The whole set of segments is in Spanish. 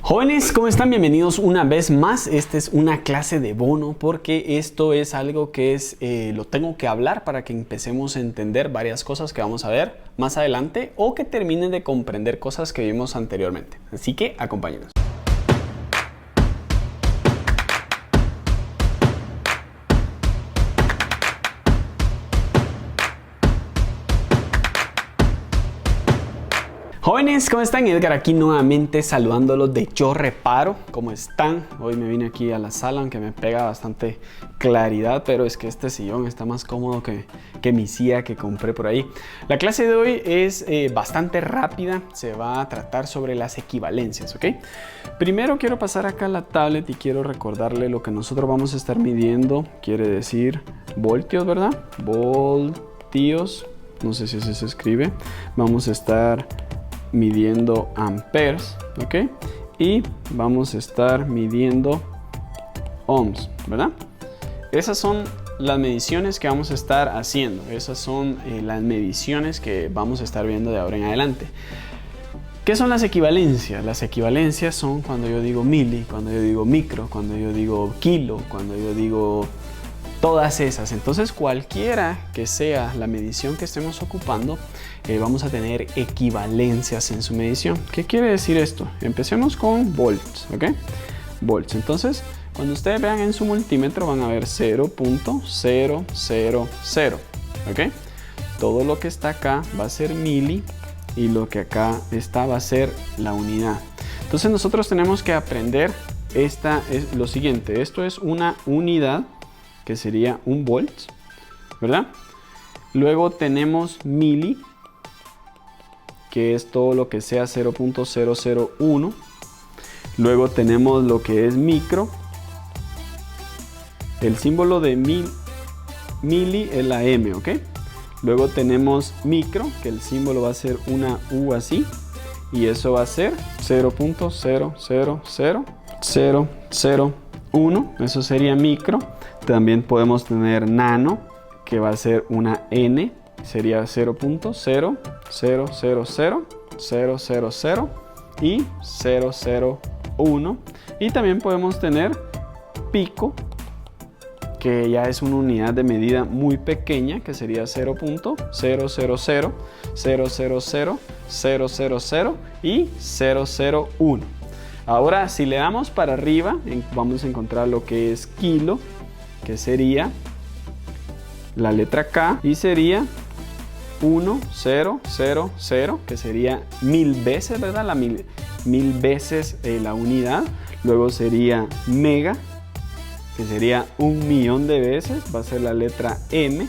Jóvenes, ¿cómo están? Bienvenidos una vez más. Esta es una clase de bono porque esto es algo que lo tengo que hablar para que empecemos a entender varias cosas que vamos a ver más adelante o que terminen de comprender cosas que vimos anteriormente. Así que acompáñenos. Jóvenes, ¿cómo están? Edgar aquí nuevamente saludándolos de Yo Reparo. ¿Cómo están? Hoy me vine aquí a la sala, aunque me pega bastante claridad, pero es que este sillón está más cómodo que mi silla que compré por ahí. La clase de hoy es bastante rápida, se va a tratar sobre las equivalencias, ¿ok? Primero quiero pasar acá a la tablet y quiero recordarle lo que nosotros vamos a estar midiendo. Quiere decir voltios, ¿verdad? Voltios, no sé si así se escribe. Vamos a estar midiendo amperes, ¿ok? Y vamos a estar midiendo ohms, ¿verdad? Esas son las mediciones que vamos a estar haciendo. Esas son las mediciones que vamos a estar viendo de ahora en adelante. ¿Qué son las equivalencias? Las equivalencias son cuando yo digo mili, cuando yo digo micro, cuando yo digo kilo, cuando yo digo todas esas. Entonces cualquiera que sea la medición que estemos ocupando, vamos a tener equivalencias en su medición. ¿Qué quiere decir esto? Empecemos con volts, ¿ok? Volts. Entonces, cuando ustedes vean en su multímetro van a ver 0.000, ¿ok? Todo lo que está acá va a ser mili y lo que acá está va a ser la unidad. Entonces nosotros tenemos que aprender lo siguiente. Esto es una unidad, que sería un volt, ¿verdad? Luego tenemos mili, que es todo lo que sea 0.001. Luego tenemos lo que es micro. El símbolo de mili es la M, ¿ok? Luego tenemos micro, que el símbolo va a ser una U así. Y eso va a ser 0.000001. Eso sería micro. También podemos tener nano, que va a ser una N, sería 0.0000000 y 001. Y también podemos tener pico, que ya es una unidad de medida muy pequeña, que sería 0.000000000 y 001. Ahora, si le damos para arriba, vamos a encontrar lo que es kilo, que sería la letra K, y sería 1000, que sería 1000 veces, ¿verdad? Mil veces la unidad. Luego sería mega, que sería 1.000.000 de veces, va a ser la letra M,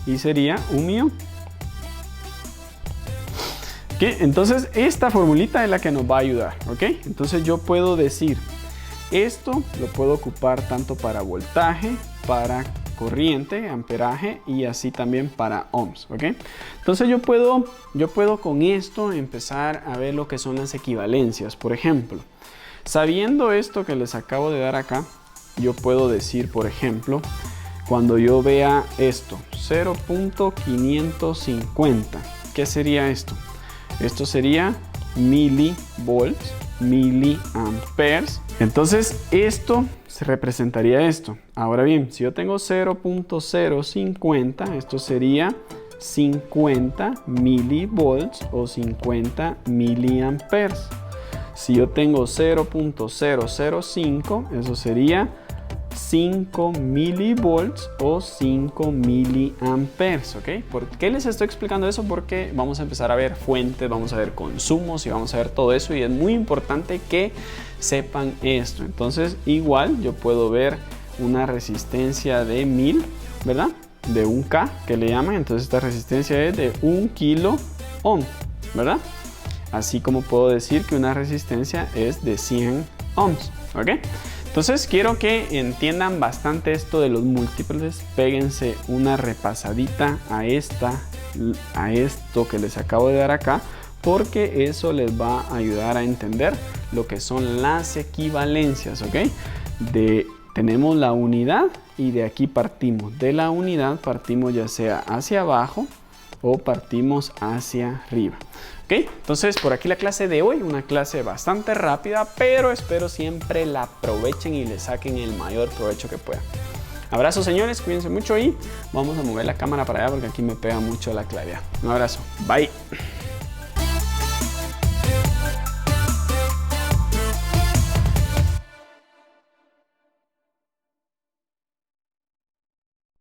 y sería 1.000.000. ¿Okay? Entonces esta formulita es la que nos va a ayudar, ¿ok? Entonces yo puedo decir, esto lo puedo ocupar tanto para voltaje, para corriente, amperaje y así también para ohms, ¿ok? Entonces yo puedo con esto empezar a ver lo que son las equivalencias. Por ejemplo, sabiendo esto que les acabo de dar acá, yo puedo decir, por ejemplo, cuando yo vea esto, 0.550, ¿qué sería esto? Esto sería milivolts, miliamperes. Entonces esto se representaría esto. Ahora bien, si yo tengo 0.050, esto sería 50 milivolts o 50 miliamperes. Si yo tengo 0.005, eso sería 5 milivolts o 5 miliamperes, ¿ok? ¿Por qué les estoy explicando eso? Porque vamos a empezar a ver fuentes, vamos a ver consumos y vamos a ver todo eso, y es muy importante que sepan esto. Entonces igual yo puedo ver una resistencia de 1000, ¿verdad? De 1K que le llaman. Entonces esta resistencia es de 1 kilo ohm, ¿verdad? Así como puedo decir que una resistencia es de 100 ohms, ¿ok? Entonces quiero que entiendan bastante esto de los múltiples. Péguense una repasadita a esto que les acabo de dar acá, porque eso les va a ayudar a entender lo que son las equivalencias, ¿ok? Tenemos la unidad y de aquí partimos. De la unidad partimos ya sea hacia abajo, o partimos hacia arriba. ¿Ok? Entonces por aquí la clase de hoy, una clase bastante rápida, pero espero siempre la aprovechen y le saquen el mayor provecho que puedan. Abrazos señores, cuídense mucho y vamos a mover la cámara para allá porque aquí me pega mucho la claridad. Un abrazo, bye.